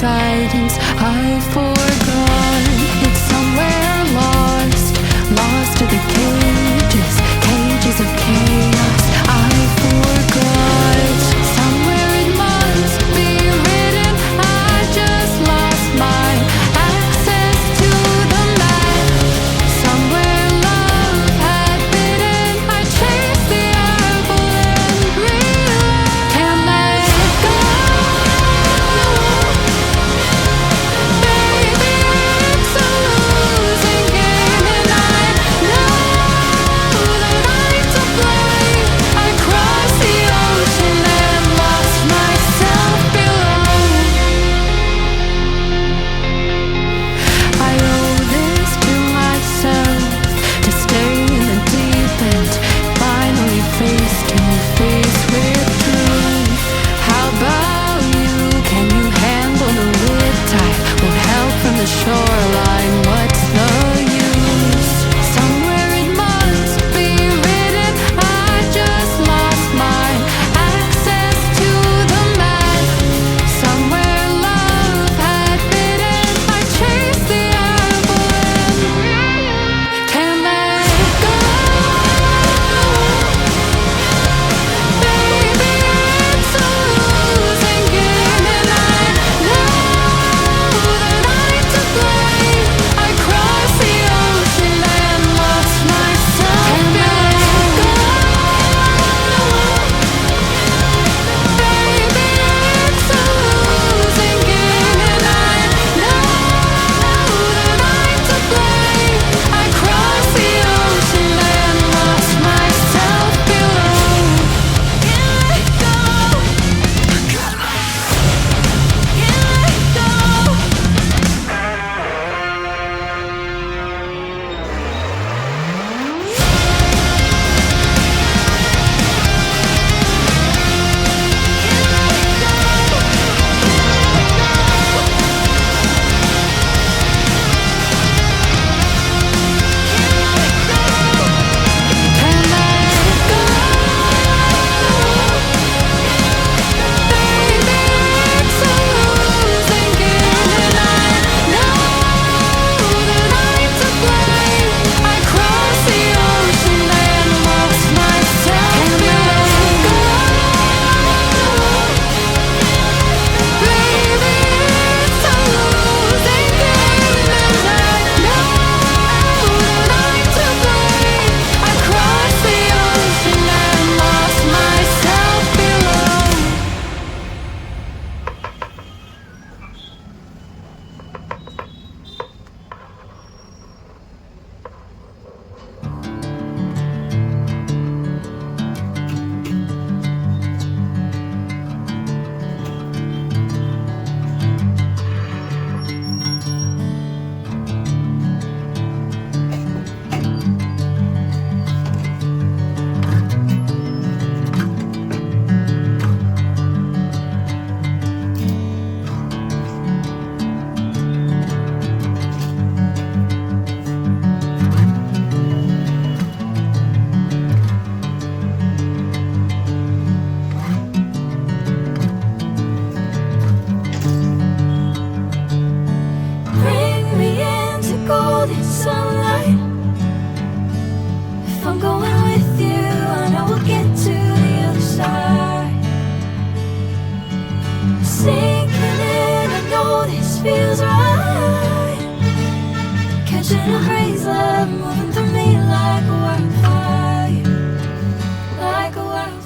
guidance I forgot. It's somewhere lost, lost to the cages, cages of chaos I forgot. Somewhere it must be written, I just lost my access to the map. Somewhere love had bitten, I chased the apple and realized can't let go. Baby, it's a losing game, and I know that I'm to blame. I crossed the ocean and lost myself below. I owe this to myself, to stay in the deep end, finally face to face with truth. How about you? Can you handle the riptide? Won't help from the shoreline, what's the use? Somewhere it must be written, I just lost my access to the map. Somewhere love had bitten, I chased the apple and can't let go. Baby, it's a losing game, and I know that I'm to blame. I crossed the ocean and lost myself below. Baby, it's a losing game, and I know that I'm to blame. I crossed the ocean and lost myself below. Can't let go. Can't let go. Bring me into golden sunlight. If I'm going with you, I know we'll get to the other side. Sinking in, I know this feels right. Catching a breeze, love moving through me like a wildfire, like a wildfire.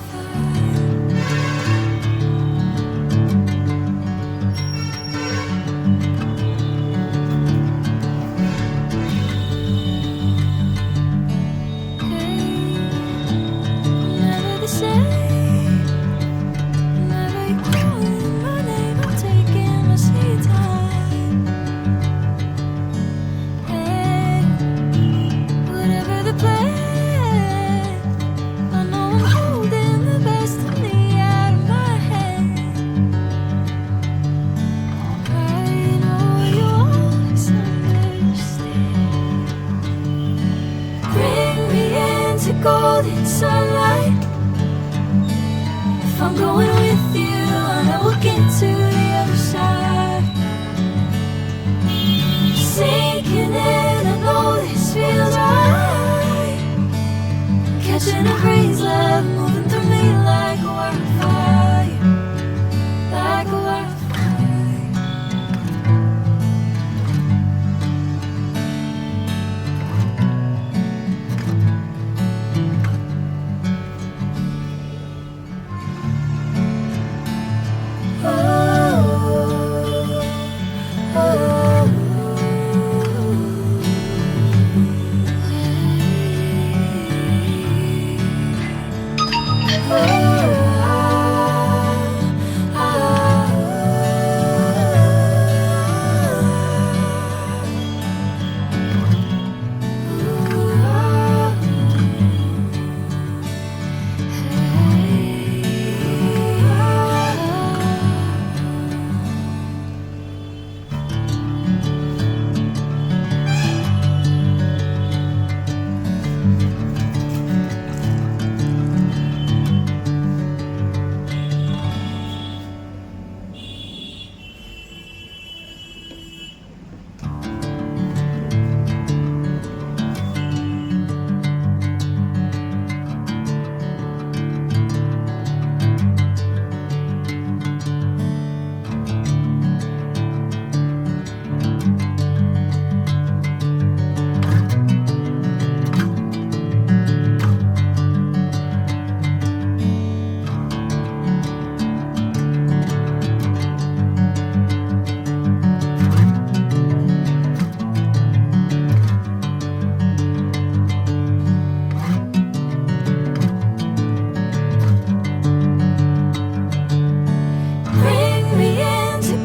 Never the same. Never you calling my name, I'm taking my sweet time. Hey, whatever the plan. Catching a breeze, love moving through me like a wildfire, like a wildfire.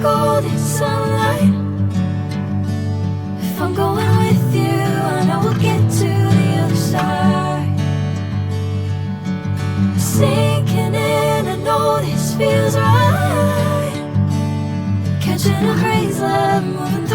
Golden sunlight. If I'm going with you, I know we'll get to the other side. Sinking in, I know this feels right. Catching a breeze, love moving